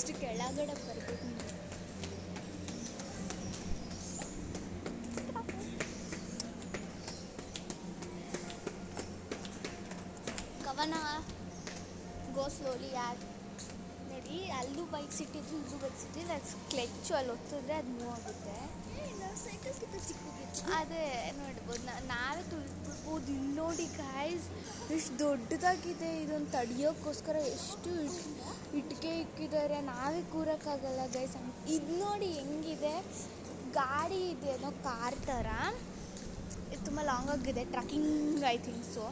ಇಷ್ಟು ಕೆಳಗಡೆ ಬರ್ಬೇಕು ನೀವು. ಕವನ ಗೋ ಸ್ಲೋಲಿ ಯಾರ್. ನೋಡಿ ಅಲ್ಲೂ ಬೈಕ್ಸ್ ಇಟ್ಟಿದ್ರು ಇಲ್ಲೂ ಬೈಕ್ಸ್ ಇಟ್ಟಿದ್ರು, ಅದು ಕ್ಲಚ್ಚು ಅಲ್ಲಿ ಒತ್ತಿದ್ರೆ ಅದು ಮೂವ್ ಆಗುತ್ತೆ. ಅದೇ ನೋಡ್ಬೋದು, ನಾವೇ ತುಳಿದ್ಬಿಡ್ಬೋದು. ಇಲ್ಲಿ ನೋಡಿ ಗಾಯ್ಸ್ ಎಷ್ಟು ದೊಡ್ಡದಾಗಿದೆ. ಇದೊಂದು ತಡಿಯೋಕ್ಕೋಸ್ಕರ ಎಷ್ಟು ಇಟ್ಟಿಗೆ ಇಕ್ಕಿದ್ದಾರೆ, ನಾವೇ ಕೂರೋಕ್ಕಾಗಲ್ಲ ಗೈಸ್. ಇದು ನೋಡಿ ಹೆಂಗಿದೆ, ಗಾಡಿ ಇದೆ ಅನ್ನೋ ಕಾರ್ ಥರ. ಇದು ತುಂಬ ಲಾಂಗ್ ಆಗಿದೆ, ಟ್ರಕ್ಕಿಂಗ್ ಐ ಥಿಂಕ್ ಸೊ,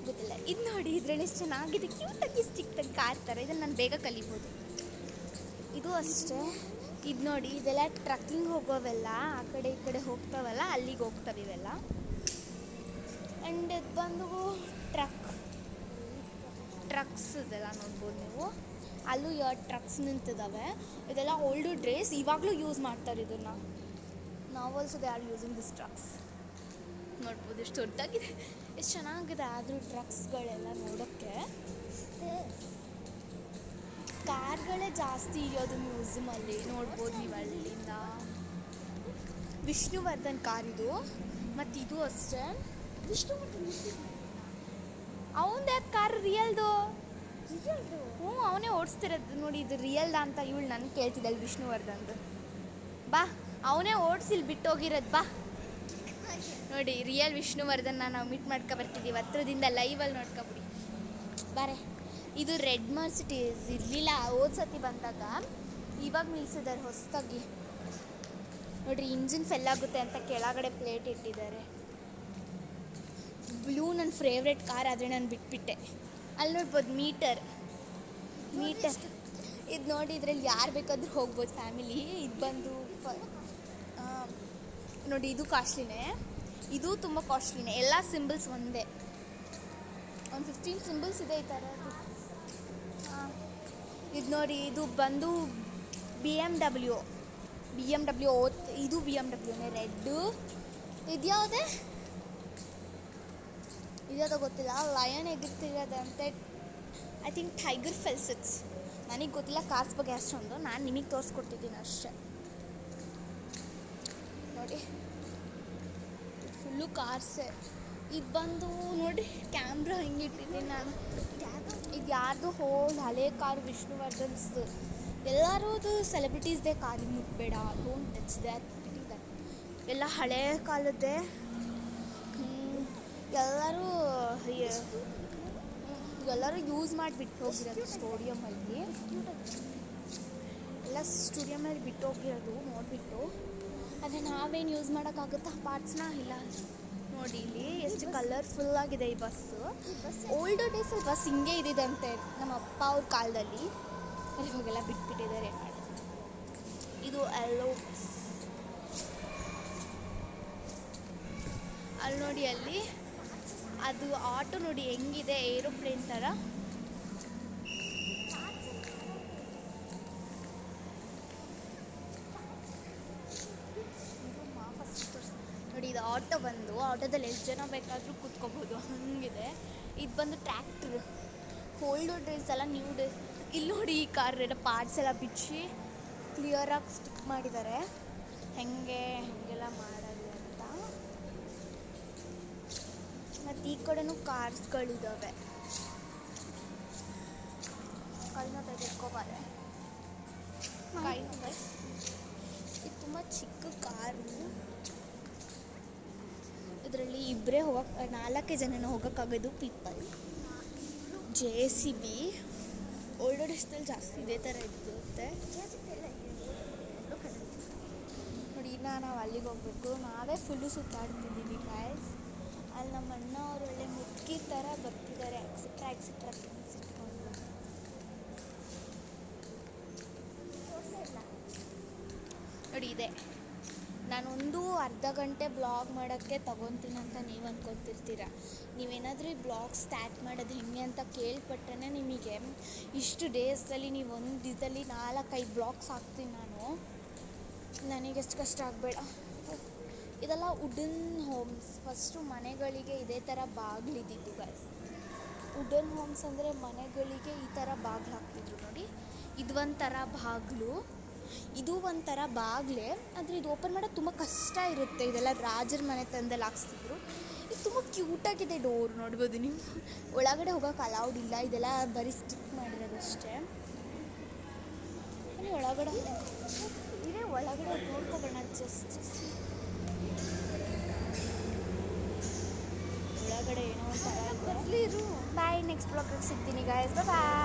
ಗೊತ್ತಿಲ್ಲ. ಇದು ನೋಡಿ ಇದರಲ್ಲಿ ಎಷ್ಟು ಚೆನ್ನಾಗಿದೆ, ಕ್ಯೂಟಾಗಿ ಎಷ್ಟು ಚಿಕ್ಕದಾಗಿ ಕಾರ್ ಥರ. ಇದನ್ನು ನಾನು ಬೇಗ ಕಲಿಬೋದು. ಇದು ಅಷ್ಟೇ. ಇದು ನೋಡಿ ಇದೆಲ್ಲ ಟ್ರಕ್ಕಿಂಗ್ ಹೋಗೋವೆಲ್ಲ, ಆ ಕಡೆ ಈ ಕಡೆ ಹೋಗ್ತಾವಲ್ಲ, ಅಲ್ಲಿಗೆ ಹೋಗ್ತವೆ ಇವೆಲ್ಲ. ಆ್ಯಂಡ್ ಇದು ಬಂದು ಟ್ರಕ್ಸ್ ಇದೆಲ್ಲ ನೋಡ್ಬೋದು ನೀವು. ಅಲ್ಲೂ 2 ಟ್ರಕ್ಸ್ ನಿಂತಿದ್ದಾವೆ. ಇದೆಲ್ಲ ಓಲ್ಡ್ ಡ್ರೇಸ್, ಇವಾಗಲೂ ಯೂಸ್ ಮಾಡ್ತಾರೆ ಇದನ್ನು. ನಾವು also they are using this trucks. ನೋಡ್ಬೋದು ಎಷ್ಟು ದೊಡ್ಡದಾಗಿದೆ, ಎಷ್ಟು ಚೆನ್ನಾಗಿದೆ ಆದರೂ ಟ್ರಕ್ಸ್ಗಳೆಲ್ಲ ನೋಡೋಕ್ಕೆ. ಕಾರ್ಗಳೇ ಜಾಸ್ತಿ ಇರೋದು ಮ್ಯೂಸಿಯಮಲ್ಲಿ, ನೋಡ್ಬೋದು ನೀವು ಅಲ್ಲಿಂದ. ವಿಷ್ಣುವರ್ಧನ್ ಕಾರ್ ಇದು, ಮತ್ತು ಇದು ಅಷ್ಟೇ. ಅವನದೇ ಕಾರ್ ರಿಯಲ್ದು. ಅವನೇ ಓಡಿಸ್ತಿರೋದು ನೋಡಿ. ಇದು ರಿಯಲ್ದ ಅಂತ ಇವಳು ನನ್ನ ಕೇಳ್ತಿದ್ದಳು, ವಿಷ್ಣುವರ್ಧನ್ದು. ಬಾ, ಅವನೇ ಓಡಿಸಿಲ್ ಬಿಟ್ಟೋಗಿರೋದು. ಬಾ ನೋಡಿ, ರಿಯಲ್ ವಿಷ್ಣುವರ್ಧನ್ನ ನಾವು ಮೀಟ್ ಮಾಡ್ಕೊ ಬರ್ತಿದ್ದೀವಿ ಹತ್ರದಿಂದ, ಲೈವಲ್ಲಿ ನೋಡ್ಕೊಬಿಡಿ ಬಾರೆ. ಇದು ರೆಡ್ ಮರ್ಸಿಡೀಸ್ ಇರಲಿಲ್ಲ ಹೋದ ಸತಿ ಬಂದಾಗ, ಇವಾಗ ನಿಲ್ಸಿದ್ದಾರೆ ಹೊಸದಾಗಿ. ನೋಡಿರಿ, ಇಂಜಿನ್ ಫೆಲ್ ಆಗುತ್ತೆ ಅಂತ ಕೆಳಗಡೆ ಪ್ಲೇಟ್ ಇಟ್ಟಿದ್ದಾರೆ. ಬ್ಲೂ ನನ್ನ ಫೇವ್ರೆಟ್ ಕಾರ್, ಆದರೆ ನಾನು ಬಿಟ್ಬಿಟ್ಟೆ. ಅಲ್ಲಿ ನೋಡ್ಬೋದು ಮೀಟರ್. ಇದು ನೋಡಿ, ಇದರಲ್ಲಿ ಯಾರು ಬೇಕಾದರೂ ಹೋಗ್ಬೋದು ಫ್ಯಾಮಿಲಿ. ಇದು ಬಂದು ನೋಡಿ, ಇದು ಕಾಸ್ಟ್ಲಿನೇ, ಇದು ತುಂಬ ಕಾಸ್ಟ್ಲಿನೇ. ಎಲ್ಲ ಸಿಂಬಲ್ಸ್ ಒಂದೇ, ಒಂದು 15 ಸಿಂಬಲ್ಸ್ ಇದೆ ಈ ಥರ. ಇದು ನೋಡಿ, ಇದು ಬಂದು BMW. ಇದು BMW ರೆಡ್ಡು. ಇದ್ಯಾವುದೇ ಗೊತ್ತಿಲ್ಲ. ಲಯನ್ ಎಗಿರ್ತಿರೋದಂತೆ, ಐ ಥಿಂಕ್ ಟೈಗರ್ ಫೆಲ್ಸಿಟ್ಸ್. ನನಗೆ ಗೊತ್ತಿಲ್ಲ ಕಾರ್ಸ್ ಬಗ್ಗೆ ಅಷ್ಟೊಂದು, ನಾನು ನಿಮಗೆ ತೋರಿಸ್ಕೊಟ್ಟಿದ್ದೀನಿ ಅಷ್ಟೇ. ನೋಡಿ ಫುಲ್ಲು ಕಾರ್ಸೆ. ಇದು ಬಂದು ನೋಡಿ ಕ್ಯಾಮ್ರಾ ಹಿಂಗೆ ಇಟ್ಟಿದ್ದೀನಿ ನಾನು. ಇದು ಯಾರ್ದು ಹಳೆ ಕಾರ್, ವಿಷ್ಣುವರ್ಧನ್ಸ್ದು. ಎಲ್ಲರದು ಸೆಲೆಬ್ರಿಟೀಸ್ದೇ ಕಾರಿಗೆ ಮುಟ್ಬೇಡ, ಡೋಂಟ್ ಟಚ್ ದ್ಯಾಟ್. ಎಲ್ಲ ಹಳೆ ಕಾಲದ್ದೇ. ಎಲ್ಲರೂ ಯೂಸ್ ಮಾಡಿಬಿಟ್ಟು ಹೋಗಿರೋದು ಸ್ಟುಡಿಯೋಮಲ್ಲಿ. ಎಲ್ಲ ಸ್ಟುಡಿಯೋಮಲ್ಲಿ ಬಿಟ್ಟು ಹೋಗಿರೋದು ನೋಡಿಬಿಟ್ಟು. ಆದರೆ ನಾವೇನು ಯೂಸ್ ಮಾಡೋಕ್ಕಾಗುತ್ತಾ ಪಾರ್ಟ್ಸ್ನ? ಇಲ್ಲ. ನೋಡಿ ಇಲ್ಲಿ ಎಷ್ಟು ಕಲರ್ಫುಲ್ಲಾಗಿದೆ ಈ ಬಸ್ಸು. ಓಲ್ಡ್ ಡೇಸಲ್ಲಿ ಬಸ್ ಹಿಂಗೆ ಇದ್ದಿದ್ದಂತೆ ನಮ್ಮ ಅಪ್ಪ ಅವ್ರ ಕಾಲದಲ್ಲಿ. ಇವಾಗೆಲ್ಲ ಬಿಟ್ಬಿಟ್ಟಿದ್ದಾರೆ, ಏನು ಮಾಡೋದು. ಇದು ಎಲ್ಲೋ ಬಸ್. ಅಲ್ಲಿ ನೋಡಿ, ಅಲ್ಲಿ ಅದು ಆಟೋ ನೋಡಿ ಹೆಂಗಿದೆ, ಏರೋಪ್ಲೇನ್ ಥರ. ನೋಡಿ, ಇದು ಆಟೋ ಬಂದು, ಆಟೋದಲ್ಲಿ ಎಷ್ಟು ಜನ ಬೇಕಾದರೂ ಕೂತ್ಕೋಬೋದು, ಹಂಗಿದೆ. ಇದು ಬಂದು ಟ್ರ್ಯಾಕ್ಟ್ರ್. ಓಲ್ಡ್ ಡ್ರೆಸ್ ಎಲ್ಲ ನ್ಯೂ ಡ್ರೆಸ್. ಇಲ್ಲಿ ನೋಡಿ, ಈ ಕಾರ್ ಎಲ್ಲ ಪಾರ್ಟ್ಸ್ ಎಲ್ಲ ಬಿಚ್ಚಿ ಕ್ಲಿಯರಾಗಿ ಸ್ಟಿಕ್ ಮಾಡಿದ್ದಾರೆ, ಹೆಂಗೆಲ್ಲ ಮಾಡೋದು ಅಂತ. ಮತ್ತು ಈ ಕಡೆನೂ ಕಾರ್ಸ್ಗಳಿದ್ದಾವೆ. ಕೈನ ತೆಗೆದುಕೋಬಾರೆ. ಇದು ತುಂಬ ಚಿಕ್ಕ ಕಾರು. ಇದರಲ್ಲಿ 4 ಜನನ ಹೋಗೋಕ್ಕಾಗೋದು ಪೀಪಲ್. JCB ಓಲ್ಡ್ ಡೇಸ್ನಲ್ಲಿ ಜಾಸ್ತಿ ಇದೇ ಥರ ಇರುತ್ತೆ ನೋಡಿ. ನಾವು ಅಲ್ಲಿಗೆ ಹೋಗ್ಬೇಕು, ನಾವೇ ಫುಲ್ಲು ಸುತ್ತಾಡ್ತಿದ್ದೀವಿ ಗೈಸ್. ಅಲ್ಲಿ ನಮ್ಮ ಅಣ್ಣ ಅವರು ಒಳ್ಳೆ ಮುದುಕಿ ಥರ ಬರ್ತಿದ್ದಾರೆ, ಎಕ್ಸೆಟ್ರಾ ಥಿಂಗ್ಸ್ ಇಟ್ಕೊಂಡು. ನೋಡಿ ಇದೆ, ನಾನೊಂದು ಅರ್ಧ ಗಂಟೆ ಬ್ಲಾಗ್ ಮಾಡೋಕ್ಕೆ ತಗೊತೀನಿ ಅಂತ ನೀವು ಅಂದ್ಕೊತಿರ್ತೀರ. ನೀವೇನಾದರೂ ಈ ಬ್ಲಾಗ್ ಸ್ಟಾರ್ಟ್ ಮಾಡೋದು ಹೆಂಗೆ ಅಂತ ಕೇಳ್ಪಟ್ರೆ ನಿಮಗೆ ಇಷ್ಟು ಡೇಸಲ್ಲಿ ನೀವು ಒಂದು ದಿನದಲ್ಲಿ 4-5 ಬ್ಲಾಗ್ಸ್ ಹಾಕ್ತೀನಿ ನಾನು. ನನಗೆಷ್ಟು ಕಷ್ಟ ಆಗಬೇಡ. ಇದೆಲ್ಲ ವುಡನ್ ಹೋಮ್ಸ್. ಫಸ್ಟು ಮನೆಗಳಿಗೆ ಇದೇ ಥರ ಬಾಗಿಲಿದ್ದಿದ್ದು ಗೈಸ್. ವುಡನ್ ಹೋಮ್ಸ್ ಅಂದರೆ ಮನೆಗಳಿಗೆ ಈ ಥರ ಬಾಗಿಲು ಹಾಕ್ತಿದ್ರು ನೋಡಿ. ಇದು ಒಂಥರ ಬಾಗಿಲು, ಇದು ಒಂಥರ ಬಾಗಿಲೇ, ಆದರೆ ಇದು ಓಪನ್ ಮಾಡೋದು ತುಂಬ ಕಷ್ಟ ಇರುತ್ತೆ. ಇದೆಲ್ಲ ರಾಜರ ಮನೆ ತಂದಲ್ಲಿ ಹಾಕ್ಸ್ತಿದ್ರು. ಇದು ತುಂಬ ಕ್ಯೂಟಾಗಿದೆ. ಡೋರ್ ನೋಡ್ಬೋದು ನೀವು. ಒಳಗಡೆ ಹೋಗೋಕೆ ಅಲೌಡ್ ಇಲ್ಲ, ಇದೆಲ್ಲ ಬರೀ ಸ್ಟಿಕ್ ಮಾಡಿರೋದಷ್ಟೇ. ಒಳಗಡೆ ಇದೇ ಒಳಗಡೆ ನೋಡ್ಕೊಬೋಣ. ಜಸ್ಟ್ ಒಳಗಡೆ ಏನೋ ಒಂಥರ. ಬಾಯ್, ನೆಕ್ಸ್ಟ್ ಬ್ಲಾಗ್ ಸಿಗ್ತೀನಿ ಗಾಯ್ಸ್. ಬಾಯ್.